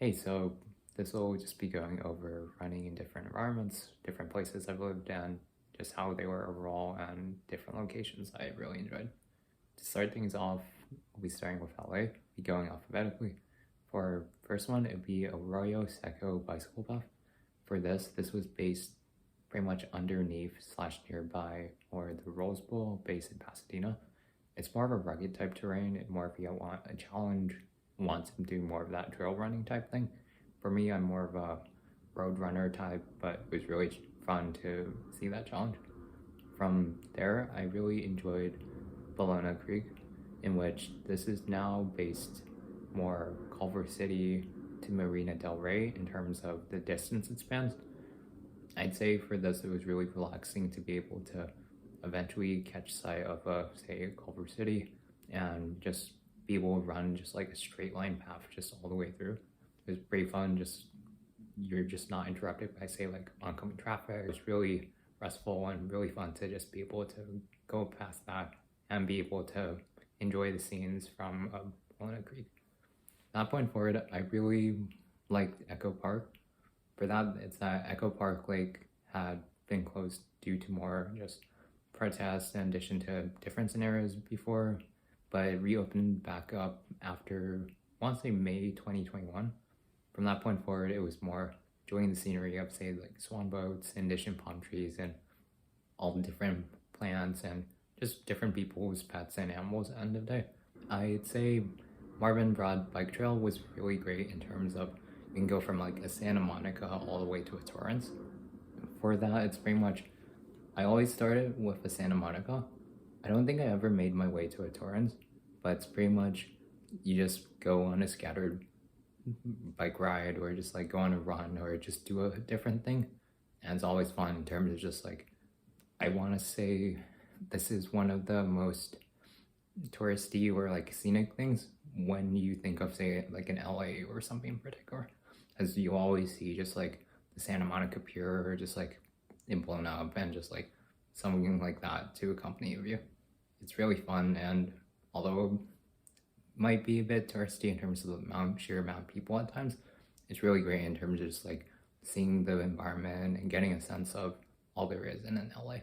Hey, so this will just be going over running in different environments, different places I've lived in, just how they were overall, and different locations I really enjoyed. To start things off, we'll be starting with LA, be going alphabetically. For first one, it'd be Arroyo Seco bicycle path. For this was based pretty much underneath slash nearby or the Rose Bowl base in Pasadena. It's more of a rugged type terrain, and more if you want a challenge, want to do more of that trail running type thing. For me, I'm more of a road runner type, but it was really fun to see that challenge. From there, I really enjoyed Ballona Creek, in which this is now based more Culver City to Marina Del Rey in terms of the distance it spans. I'd say for this, it was really relaxing to be able to eventually catch sight of, say, Culver City and just be able to run just like a straight line path just all the way through. It was pretty fun, just you're just not interrupted by, say, like oncoming traffic. It was really restful and really fun to just be able to go past that and be able to enjoy the scenes from Ballona Creek. At that point forward, I really liked Echo Park. For that, it's that Echo Park Lake had been closed due to more just protests in addition to different scenarios before, but it reopened back up after, I want to say, May 2021. From that point forward, it was more enjoying the scenery of, say, like swan boats, in addition palm trees, and all the different plants and just different people's pets and animals at the end of the day. I'd say Marvin Broad Bike Trail was really great in terms of you can go from like a Santa Monica all the way to a Torrance. For that, it's pretty much, I always started with a Santa Monica. I don't think I ever made my way to a Torrance, but it's pretty much you just go on a scattered bike ride or just like go on a run or just do a different thing. And it's always fun in terms of just like, I want to say this is one of the most touristy or like scenic things when you think of, say, like an LA or something in particular, as you always see just like the Santa Monica Pier or just like it blown up and just like something like that to accompany you. It's really fun, and although it might be a bit touristy in terms of the sheer amount of people at times, it's really great in terms of just like seeing the environment and getting a sense of all there is in an LA.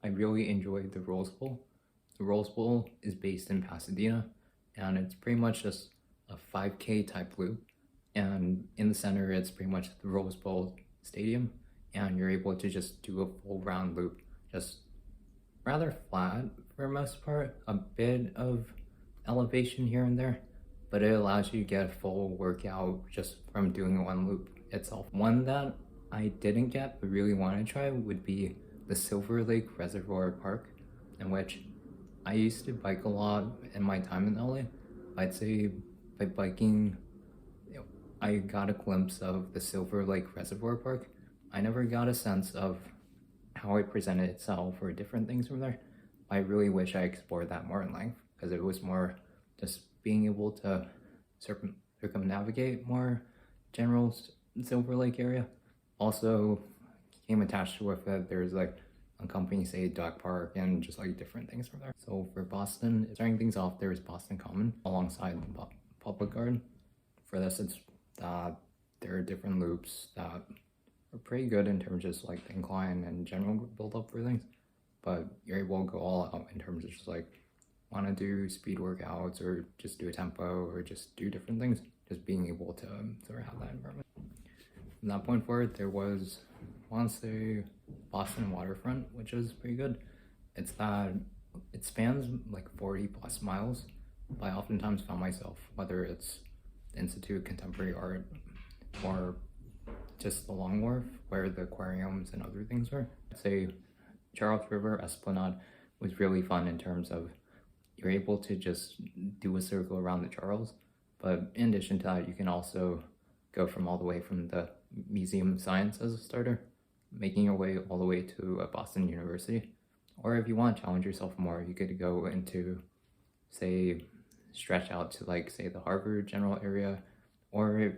I really enjoyed the Rose Bowl. The Rose Bowl is based in Pasadena, and it's pretty much just a 5K type loop. And in the center, it's pretty much the Rose Bowl Stadium, and you're able to just do a full round loop, just rather flat for the most part, a bit of elevation here and there, but it allows you to get a full workout just from doing one loop itself. One that I didn't get but really want to try would be the Silverlake Reservoir Park, in which I used to bike a lot in my time in LA. I'd say by biking, I got a glimpse of the Silverlake Reservoir Park. I never got a sense of how it presented itself or different things from there. I really wish I explored that more in length, because it was more just being able to circumnavigate more general Silverlake area. Also came attached with it, there's like a company, say, dog park, and just like different things from there. So for Boston, starting things off, there's Boston Common alongside the Public Garden. For this, it's there are different loops that are pretty good in terms of just like the incline and general build up for things, but you're able to go all out in terms of just like want to do speed workouts or just do a tempo or just do different things, just being able to sort of have that environment. From that point forward, there was, I want to say, Boston Waterfront, which is pretty good. It's that it spans like 40 plus miles, but I oftentimes found myself, whether it's the Institute of Contemporary Art or just the Long Wharf where the aquariums and other things were. I'd say Charles River Esplanade was really fun in terms of you're able to just do a circle around the Charles, but in addition to that, you can also go from all the way from the Museum of Science as a starter, making your way all the way to Boston University. Or if you want to challenge yourself more, you could go into, say, stretch out to like, say, the Harvard general area, or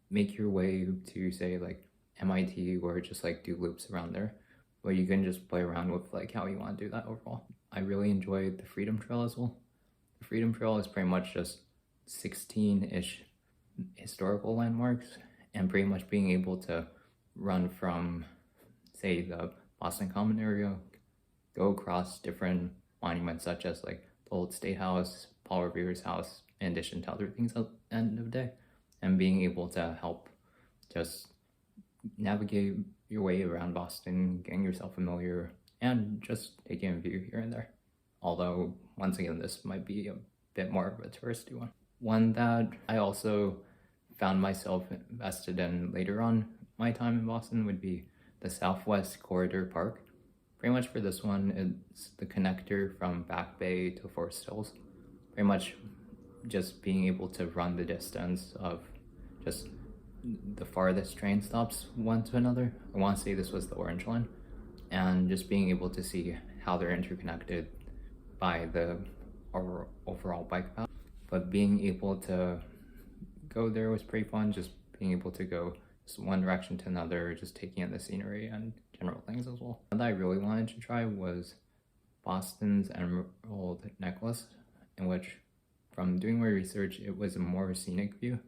make your way to, say, like MIT, or just like do loops around there, where you can just play around with like how you want to do that overall. I really enjoyed the Freedom Trail as well. The Freedom Trail is pretty much just 16-ish historical landmarks, and pretty much being able to run from, say, the Boston Common area, go across different monuments such as like the old State House, Paul Revere's house, in addition to other things at the end of the day, and being able to help just navigate your way around Boston, getting yourself familiar, and just taking a view here and there. Although, once again, this might be a bit more of a touristy one. One that I also found myself invested in later on my time in Boston would be the Southwest Corridor Park. Pretty much for this one, it's the connector from Back Bay to Forest Hills. Pretty much just being able to run the distance of just the farthest train stops one to another. I want to say this was the Orange Line, and just being able to see how they're interconnected by the overall bike path. But being able to go there was pretty fun, just being able to go just one direction to another, just taking in the scenery and general things as well. One that I really wanted to try was Boston's Emerald Necklace, in which, from doing my research, it was a more scenic view.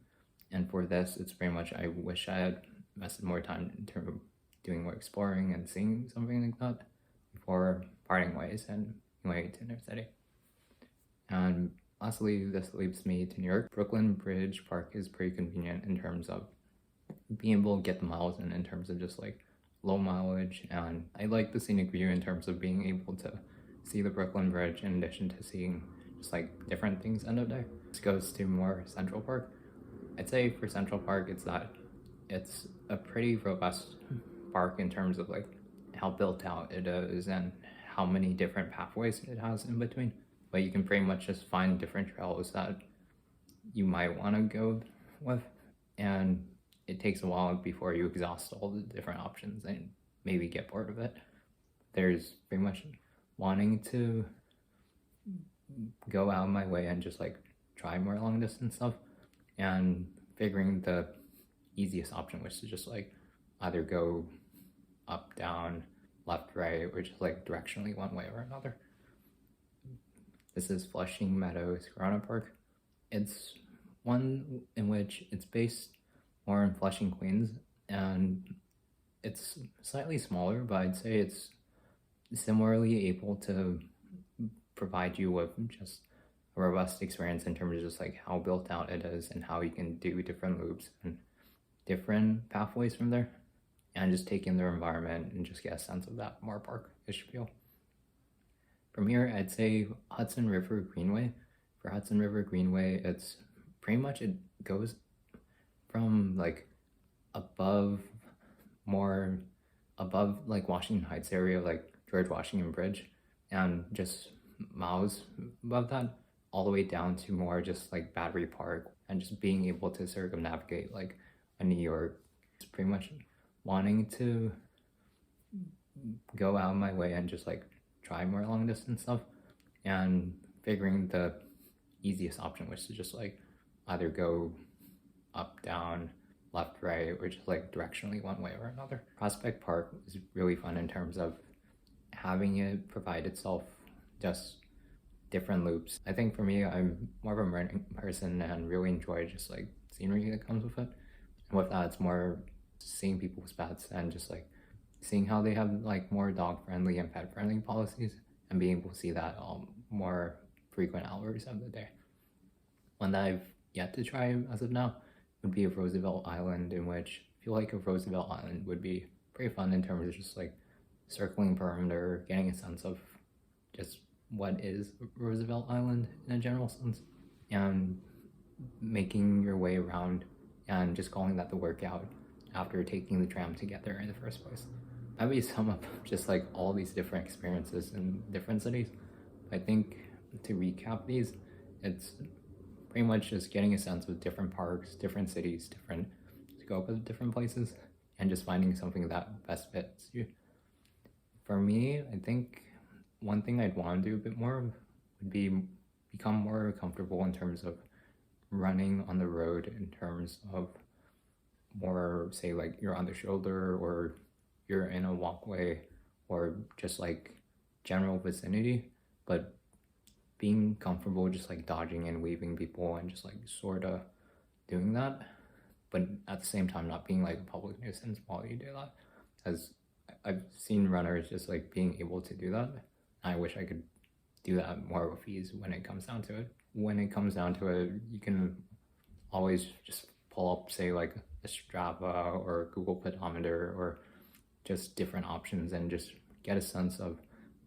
And for this, it's pretty much, I wish I had invested more time in terms of doing more exploring and seeing something like that before parting ways and going to New York City. And lastly, this leads me to New York. Brooklyn Bridge Park is pretty convenient in terms of being able to get the miles in terms of just like low mileage. And I like the scenic view in terms of being able to see the Brooklyn Bridge in addition to seeing just like different things end of day. This goes to more Central Park. I'd say for Central Park, it's a pretty robust park in terms of like how built out it is and how many different pathways it has in between. But you can pretty much just find different trails that you might want to go with, and it takes a while before you exhaust all the different options and maybe get bored of it. There's pretty much wanting to go out of my way and just like try more long distance stuff, and figuring the easiest option, which is just like either go up, down, left, right, or just like directionally one way or another. This is Flushing Meadows Corona Park. It's one in which it's based more in Flushing, Queens, and it's slightly smaller, but I'd say it's similarly able to provide you with just a robust experience in terms of just like how built out it is and how you can do different loops and different pathways from there, and just take in their environment and just get a sense of that more park-ish feel. From here, I'd say Hudson River Greenway. For Hudson River Greenway, it's pretty much, it goes from like above like Washington Heights area, like George Washington Bridge, and just miles above that, all the way down to more just like Battery Park, and just being able to circumnavigate like a New York. It's pretty much wanting to go out of my way and just like try more long distance stuff, and figuring the easiest option, which is just like either go up, down, left, right, or just like directionally one way or another. Prospect Park is really fun in terms of having it provide itself just different loops. I think for me, I'm more of a running person and really enjoy just like scenery that comes with it. And with that, it's more seeing people's pets and just like seeing how they have like more dog friendly and pet friendly policies, and being able to see that more frequent hours of the day. One that I've yet to try as of now would be a Roosevelt Island, in which I feel like a Roosevelt Island would be pretty fun in terms of just like circling perimeter, getting a sense of just what is Roosevelt Island in a general sense, and making your way around and just calling that the workout after taking the tram to get there in the first place. That would sum up just like all these different experiences in different cities. I think to recap these, it's pretty much just getting a sense of different parks, different cities, different scope of different places, and just finding something that best fits you. For me, I think one thing I'd want to do a bit more would be become more comfortable in terms of running on the road, in terms of more, say, like you're on the shoulder or you're in a walkway or just like general vicinity, but being comfortable just like dodging and weaving people and just like sort of doing that, but at the same time not being like a public nuisance while you do that. As I've seen runners just like being able to do that. I wish I could do that more with ease when it comes down to it. When it comes down to it, you can always just pull up, say, like a Strava or Google pedometer or just different options and just get a sense of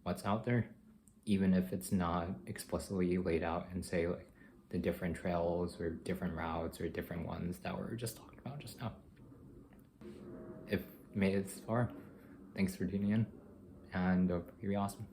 what's out there, even if it's not explicitly laid out and say like the different trails or different routes or different ones that we were just talking about just now. If you made it this far, thanks for tuning in, and it'll be awesome.